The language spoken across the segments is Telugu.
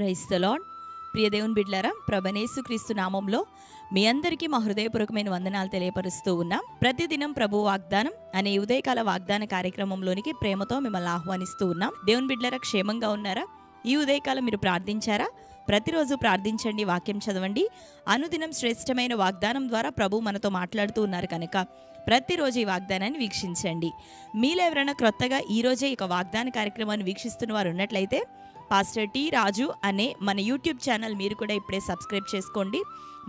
Praise the lord. ప్రియ దేవుని బిడ్డలారా, ప్రభువైన యేసుక్రీస్తు నామంలో మీ అందరికీ మా హృదయపూర్వకమైన వందనాలు తెలియపరుస్తూ ఉన్నాం. ప్రతిదినం ప్రభు వాగ్దానం అనే ఉదయకాల వాగ్దాన కార్యక్రమంలోనికి ప్రేమతో మిమ్మల్ని ఆహ్వానిస్తూ ఉన్నాం. దేవుని బిడ్డలారా, క్షేమంగా ఉన్నారా? ఈ ఉదయకాలం మీరు ప్రార్థించారా? ప్రతిరోజు ప్రార్థించండి, వాక్యం చదవండి. అనుదినం శ్రేష్టమైన వాగ్దానం ద్వారా ప్రభు మనతో మాట్లాడుతూ ఉన్నారు కనుక ప్రతిరోజు ఈ వాగ్దానాన్ని వీక్షించండి. మీలో ఎవరైనా క్రొత్తగా ఈరోజే ఈ వాగ్దాన కార్యక్రమాన్ని వీక్షిస్తున్న వారు ఉన్నట్లయితే పాస్టర్ టి రాజు అనే మన యూట్యూబ్ ఛానల్ మీరు కూడా ఇప్పుడే సబ్స్క్రైబ్ చేసుకోండి.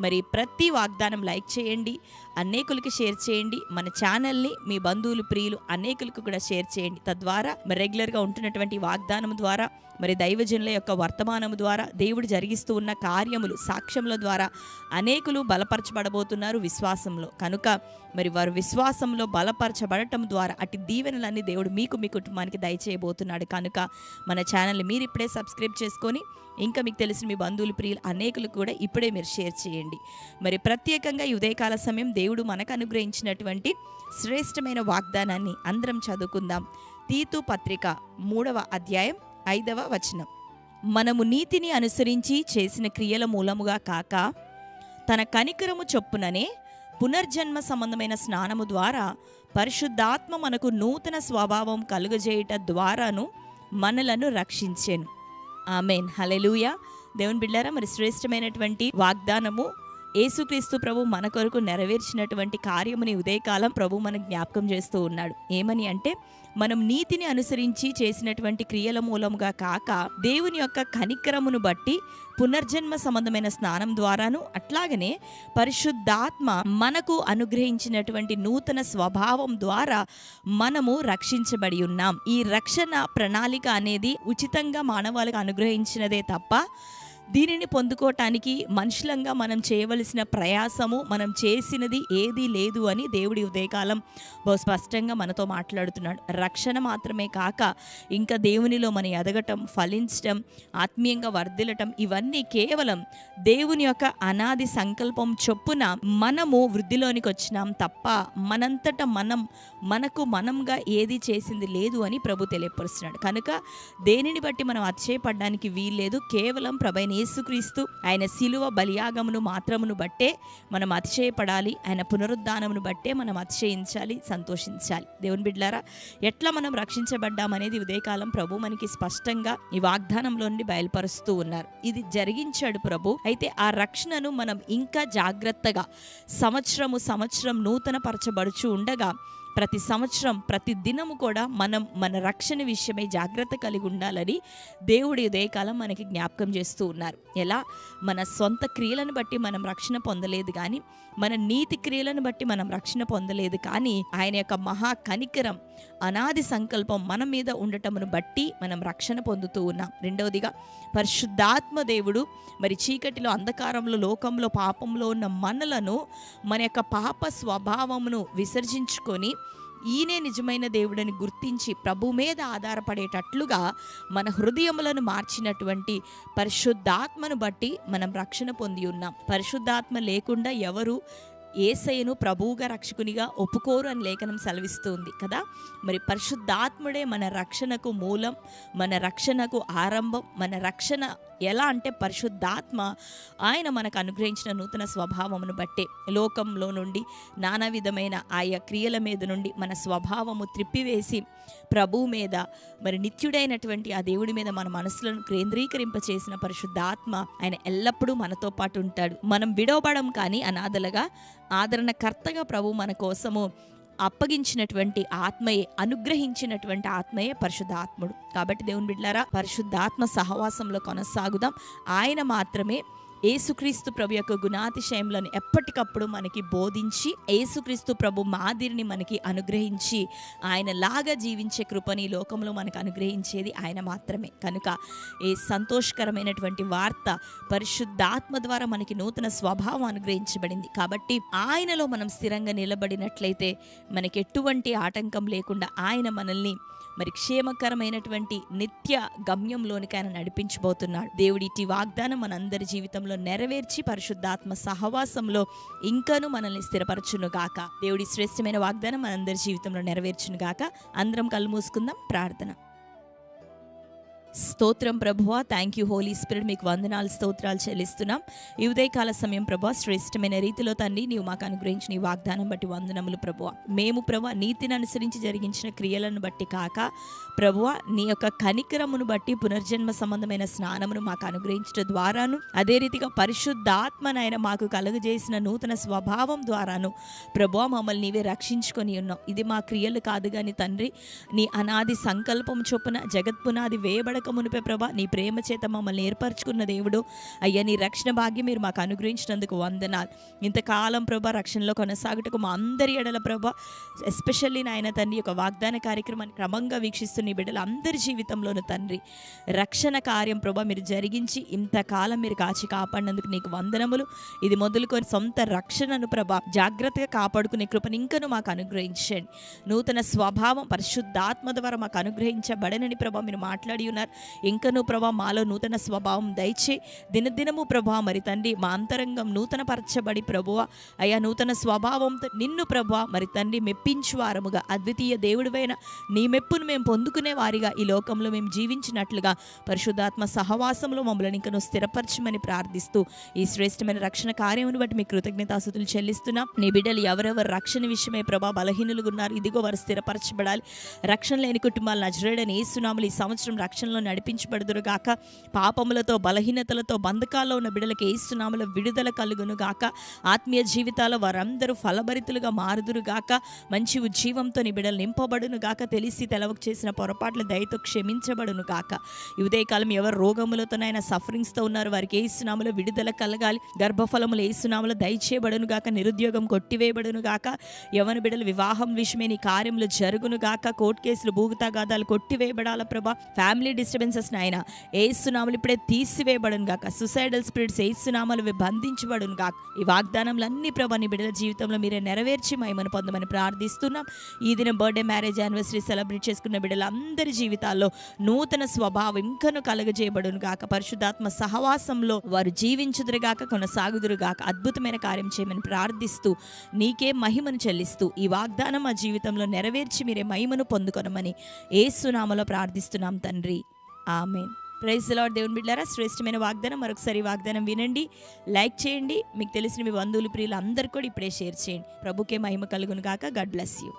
మరి ప్రతి వాగ్దానం లైక్ చేయండి, అనేకులకి షేర్ చేయండి. మన ఛానల్ని మీ బంధువులు, ప్రియులు అనేకులకు కూడా షేర్ చేయండి. తద్వారా మరి రెగ్యులర్గా ఉంటున్నటువంటి వాగ్దానం ద్వారా, మరి దైవజనుల యొక్క వర్తమానము ద్వారా, దేవుడు జరిగిస్తూ ఉన్న కార్యములు, సాక్ష్యముల ద్వారా అనేకులు బలపరచబడబోతున్నారు విశ్వాసంలో. కనుక మరి వారు విశ్వాసంలో బలపరచబడటం ద్వారా అటు దీవెనలన్నీ దేవుడు మీకు, మీ కుటుంబానికి దయచేయబోతున్నాడు. కనుక మన ఛానల్ని మీరు ఇప్పుడే సబ్స్క్రైబ్ చేసుకొని ఇంకా మీకు తెలిసిన మీ బంధువులు, ప్రియులు అనేకులకు కూడా ఇప్పుడే మీరు షేర్ చేయండి. మరి ప్రత్యేకంగా ఈ ఉదయకాల సమయం దేవుడు మనకు అనుగ్రహించినటువంటి శ్రేష్టమైన వాగ్దానాన్ని అందరం చదువుకుందాం. తీతు పత్రిక 3వ అధ్యాయం 5వ వచనం. మనము నీతిని అనుసరించి చేసిన క్రియల మూలముగా కాక తన కనికరము చొప్పుననే పునర్జన్మ సంబంధమైన స్నానము ద్వారా పరిశుద్ధాత్మ మనకు నూతన స్వభావం కలుగజేయుట ద్వారాను మనలను రక్షించెను. ఆమేన్, హల్లెలూయా. దేవుని బిడ్డలారా, మరి శ్రేష్టమైనటువంటి వాగ్దానము యేసుక్రీస్తు ప్రభు మన కొరకు నెరవేర్చినటువంటి కార్యముని ఉదయకాలం ప్రభు మనకు జ్ఞాపకం చేస్తూ ఉన్నాడు. ఏమని అంటే, మనం నీతిని అనుసరించి చేసినటువంటి క్రియల మూలముగా కాక దేవుని యొక్క కనికరమును బట్టి పునర్జన్మ సంబంధమైన స్నానం ద్వారాను, అట్లాగనే పరిశుద్ధాత్మ మనకు అనుగ్రహించినటువంటి నూతన స్వభావం ద్వారా మనము రక్షించబడి ఉన్నాం. ఈ రక్షణ ప్రణాళిక అనేది ఉచితంగా మానవాళికి అనుగ్రహించినదే తప్ప దీనిని పొందుకోవటానికి మనుషులంగా మనం చేయవలసిన ప్రయాసము, మనం చేసినది ఏదీ లేదు అని దేవుడి ఉదయకాలం బహు స్పష్టంగా మనతో మాట్లాడుతున్నాడు. రక్షణ మాత్రమే కాక ఇంకా దేవునిలో మనం ఎదగటం, ఫలించటం, ఆత్మీయంగా వర్ధిల్లటం, ఇవన్నీ కేవలం దేవుని యొక్క అనాది సంకల్పం చొప్పున మనము వృద్ధిలోనికి వచ్చినాం తప్ప మనంతట మనకు మనంగా ఏది చేసింది లేదు అని ప్రభు తెలియపరుస్తున్నాడు. కనుక దేనిని బట్టి మనం అతిశయపడడానికి వీల్లేదు. కేవలం ప్రభువైన యేసుక్రీస్తు ఆయన శిలువ బలియాగమును మాత్రమును బట్టే మనం అతిశయపడాలి. ఆయన పునరుద్ధానమును బట్టే మనం అతిశయించాలి, సంతోషించాలి. దేవుని బిడ్డలారా, ఎట్లా మనం రక్షించబడ్డామనేది ఉదయకాలం ప్రభు మనకి స్పష్టంగా ఈ వాగ్దానంలో నుండి బయలుపరుస్తూ ఉన్నారు. ఇది జరిగించాడు ప్రభు. అయితే ఆ రక్షణను మనం ఇంకా జాగ్రత్తగా సంవత్సరం నూతన పరచబడుచు ఉండగా ప్రతి సంవత్సరం, ప్రతి దినము కూడా మనం మన రక్షణ విషయమై జాగ్రత్త కలిగి ఉండాలని దేవుడి ఉదయకాలం మనకి జ్ఞాపకం చేస్తూ ఉన్నారు. ఎలా? మన సొంత క్రియలను బట్టి మనం రక్షణ పొందలేదు, కానీ మన నీతి క్రియలను బట్టి మనం రక్షణ పొందలేదు, కానీ ఆయన యొక్క మహా కనికరం, అనాది సంకల్పం మన మీద ఉండటమును బట్టి మనం రక్షణ పొందుతూ ఉన్నాం. రెండవదిగా, పరిశుద్ధాత్మ దేవుడు మరి చీకటిలో, అంధకారంలో, లోకంలో, పాపంలో ఉన్న మనలను మన యొక్క పాప స్వభావమును విసర్జించుకొని ఈయనే నిజమైన దేవుడని గుర్తించి ప్రభు మీద ఆధారపడేటట్లుగా మన హృదయములను మార్చినటువంటి పరిశుద్ధాత్మను బట్టి మనం రక్షణ పొంది ఉన్నాం. పరిశుద్ధాత్మ లేకుండా ఎవరు యేసయ్యను ప్రభువుగా, రక్షకునిగా ఒప్పుకోరు అని లేఖనం సెలవిస్తుంది కదా. మరి పరిశుద్ధాత్ముడే మన రక్షణకు మూలం, మన రక్షణకు ఆరంభం. మన రక్షణ ఎలా అంటే పరిశుద్ధాత్మ ఆయన మనకు అనుగ్రహించిన నూతన స్వభావమును బట్టే లోకంలో నుండి, నానా విధమైన ఆయా క్రియల మీద నుండి మన స్వభావము త్రిప్పివేసి ప్రభువు మీద, మరి నిత్యుడైనటువంటి ఆ దేవుడి మీద మన మనసులను కేంద్రీకరింపచేసిన పరిశుద్ధాత్మ ఆయన ఎల్లప్పుడూ మనతో పాటు ఉంటాడు. మనం విడవబడం, కానీ అనాథలుగా ఆదరణకర్తగా ప్రభు మన కోసము అప్పగించినటువంటి ఆత్మయే, అనుగ్రహించినటువంటి ఆత్మయే పరిశుద్ధాత్ముడు. కాబట్టి దేవుని బిడ్డలారా, పరిశుద్ధాత్మ సహవాసంలో కొనసాగుదాం. ఆయన మాత్రమే యేసుక్రీస్తు ప్రభు యొక్క గుణాతిశయములను ఎప్పటికప్పుడు మనకి బోధించి, యేసుక్రీస్తు ప్రభు మాదిరిని మనకి అనుగ్రహించి ఆయన లాగా జీవించే కృపని లోకంలో మనకు అనుగ్రహించేది ఆయన మాత్రమే. కనుక ఈ సంతోషకరమైనటువంటి వార్త, పరిశుద్ధాత్మ ద్వారా మనకి నూతన స్వభావం అనుగ్రహించబడింది. కాబట్టి ఆయనలో మనం స్థిరంగా నిలబడినట్లయితే మనకి ఎటువంటి ఆటంకం లేకుండా ఆయన మనల్ని మరి క్షేమకరమైనటువంటి నిత్య గమ్యంలోనికి ఆయన నడిపించబోతున్నాడు. దేవుడి ఇట్టి వాగ్దానం మనందరి జీవితంలో నెరవేర్చి పరిశుద్ధాత్మ సహవాసంలో ఇంకనూ మనల్ని స్థిరపరచును గాక. దేవుడి శ్రేష్టమైన వాగ్దానం మనందరి జీవితంలో నెరవేర్చును గాక. అందరం కళ్ళు మూసుకుందాం, ప్రార్థన. స్తోత్రం ప్రభువా, థ్యాంక్ యూ హోలీ స్పిరిట్, మీకు వందనాలు స్తోత్రాలు చెల్లిస్తున్నాం. ఈ ఉదయకాల సమయం ప్రభువా, శ్రేష్టమైన రీతిలో తండ్రి నీవు మాకు అనుగ్రహించిన ఈ వాగ్దానం బట్టి వందనములు ప్రభువా. మేము ప్రభువా నీతిని అనుసరించి జరిగించిన క్రియలను బట్టి కాక ప్రభువా నీ యొక్క కనికరమును బట్టి పునర్జన్మ సంబంధమైన స్నానమును మాకు అనుగ్రహించడం ద్వారాను, అదే రీతిగా పరిశుద్ధాత్మనైనా మాకు కలుగజేసిన నూతన స్వభావం ద్వారాను ప్రభువా మమ్మల్ని నీవే రక్షించుకొని ఉన్నాం. ఇది మా క్రియలు కాదు కానీ తండ్రి, నీ అనాది సంకల్పం చొప్పున జగత్పునాది వేయబడక మునిపే ప్రభా నీ ప్రేమ చేత మమ్మల్ని ఏర్పరచుకున్న దేవుడు అయ్యా, నీ రక్షణ భాగ్యం మీరు మాకు అనుగ్రహించినందుకు వందనాలు. ఇంతకాలం ప్రభా రక్షణలో కొనసాగుటకు మా అందరి ఎడల ప్రభా, ఎస్పెషల్లీ నాయన తండ్రి యొక్క వాగ్దాన కార్యక్రమాన్ని క్రమంగా వీక్షిస్తున్న ఈ బిడ్డల అందరి జీవితంలోనూ తండ్రి రక్షణ కార్యం ప్రభా మీరు జరిగించి ఇంతకాలం మీరు కాచి కాపాడినందుకు నీకు వందనములు. ఇది మొదలుకొని సొంత రక్షణను ప్రభా జాగ్రత్తగా కాపాడుకునే కృపను ఇంకను మాకు అనుగ్రహించండి. నూతన స్వభావం పరిశుద్ధాత్మ ద్వారా మాకు అనుగ్రహించబడనని ప్రభా మీరు మాట్లాడి ఉన్నారు. ఇంకను ప్రభా మాలో నూతన స్వభావం దయచే దినదినము ప్రభా మరి తండ్రి మా అంతరంగం నూతన పరచబడి ప్రభువ అయ్యా నూతన స్వభావంతో నిన్ను ప్రభా మరి తండ్రి మెప్పించు వారముగా, అద్వితీయ దేవుడివైన నీ మెప్పును మేము పొందుకునే వారిగా ఈ లోకంలో మేము జీవించినట్లుగా పరిశుద్ధాత్మ సహవాసంలో మమ్మల్ని ఇంకను స్థిరపరచమని ప్రార్థిస్తూ ఈ శ్రేష్టమైన రక్షణ కార్యమును బట్టి మీ కృతజ్ఞతాస్తుతులు చెల్లిస్తున్నాం. నీ బిడ్డలు ఎవరెవరు రక్షణ విషయమే ప్రభా బలహీనులుగా ఉన్నారు, ఇదిగో వారు స్థిరపరచబడాలి. రక్షణ లేని కుటుంబాలు నజరేయుడైన యేసునామములో ఈ సంవత్సరం రక్షణలో నడిపించబడుదురు గాక. పాపములతో బలహీనతలతో బంధకాల్లో ఉన్న బిడ్డలకు యేసునామములో విడుదల కలుగును గాక. ఆత్మీయ జీవితాల్లో వారందరూ ఫలభరితులుగా మారుదురు గాక. మంచి ఉజ్జీవంతో నీ బిడ్డలు నింపబడును గాక. తెలిసి తెలవక చేసిన పొరపాట్లు దయతో క్షమించబడును గాక. ఈ ఉదయకాలం ఎవరు రోగములతోనైనా సఫరింగ్స్తో ఉన్నారు, వారికి యేసునామములో విడుదల కలగాలి. గర్భఫలములు యేసునామములో దయచేయబడును గాక. నిరుద్యోగం కొట్టివేయబడును గాక. యవన బిడ్డలు వివాహం విషయమే నీ కార్యములు జరుగును గాక. కోర్టు కేసులు భూగతాగాదాలు కొట్టివేయబడాల ప్రభా. ఫ్యామిలీ డిస్టర్బెన్సెస్ నాయన యేసునామములో ఇప్పుడే తీసివేయబడును గాక. సుసైడల్ స్పిరిట్స్ యేసునామములో బంధించబడును గాక. ఈ వాగ్దానములన్నీ ప్రభా నీ బిడ్డల జీవితంలో మీరే నెరవేర్చి మహిమను పొందమని ప్రార్థిస్తున్నాం. ఈ దినం బర్త్డే, మ్యారేజ్, యానివర్సరీ సెలబ్రేట్ చేసుకున్న బిడ్డలందరి జీవితాల్లో నూతన స్వభావం ఇంకను కలుగజేయబడును గాక. పరిశుద్ధాత్మ సహవాసంలో వారు జీవించుదురుగాక, కొనసాగుదురుగాక. అద్భుతమైన కార్యం చేయమని ప్రార్థిస్తూ నీకే మహిమను చెల్లిస్తూ ఈ వాగ్దానం మా జీవితంలో నెరవేర్చి మీరే మహిమను పొందుకొనమని యేసు నామములో ప్రార్థిస్తున్నాం తండ్రి, ఆమేన్. Praise the lord. దేవుని బిడ్డలారా, శ్రేష్టమైన వాగ్దానం మరొకసారి వాగ్దానం వినండి, లైక్ చేయండి. మీకు తెలిసిన మీ బంధువులు ప్రియులు అందరూ కూడా ఇప్పుడే షేర్ చేయండి. ప్రభుకే మహిమ కలుగును గాక. God bless you.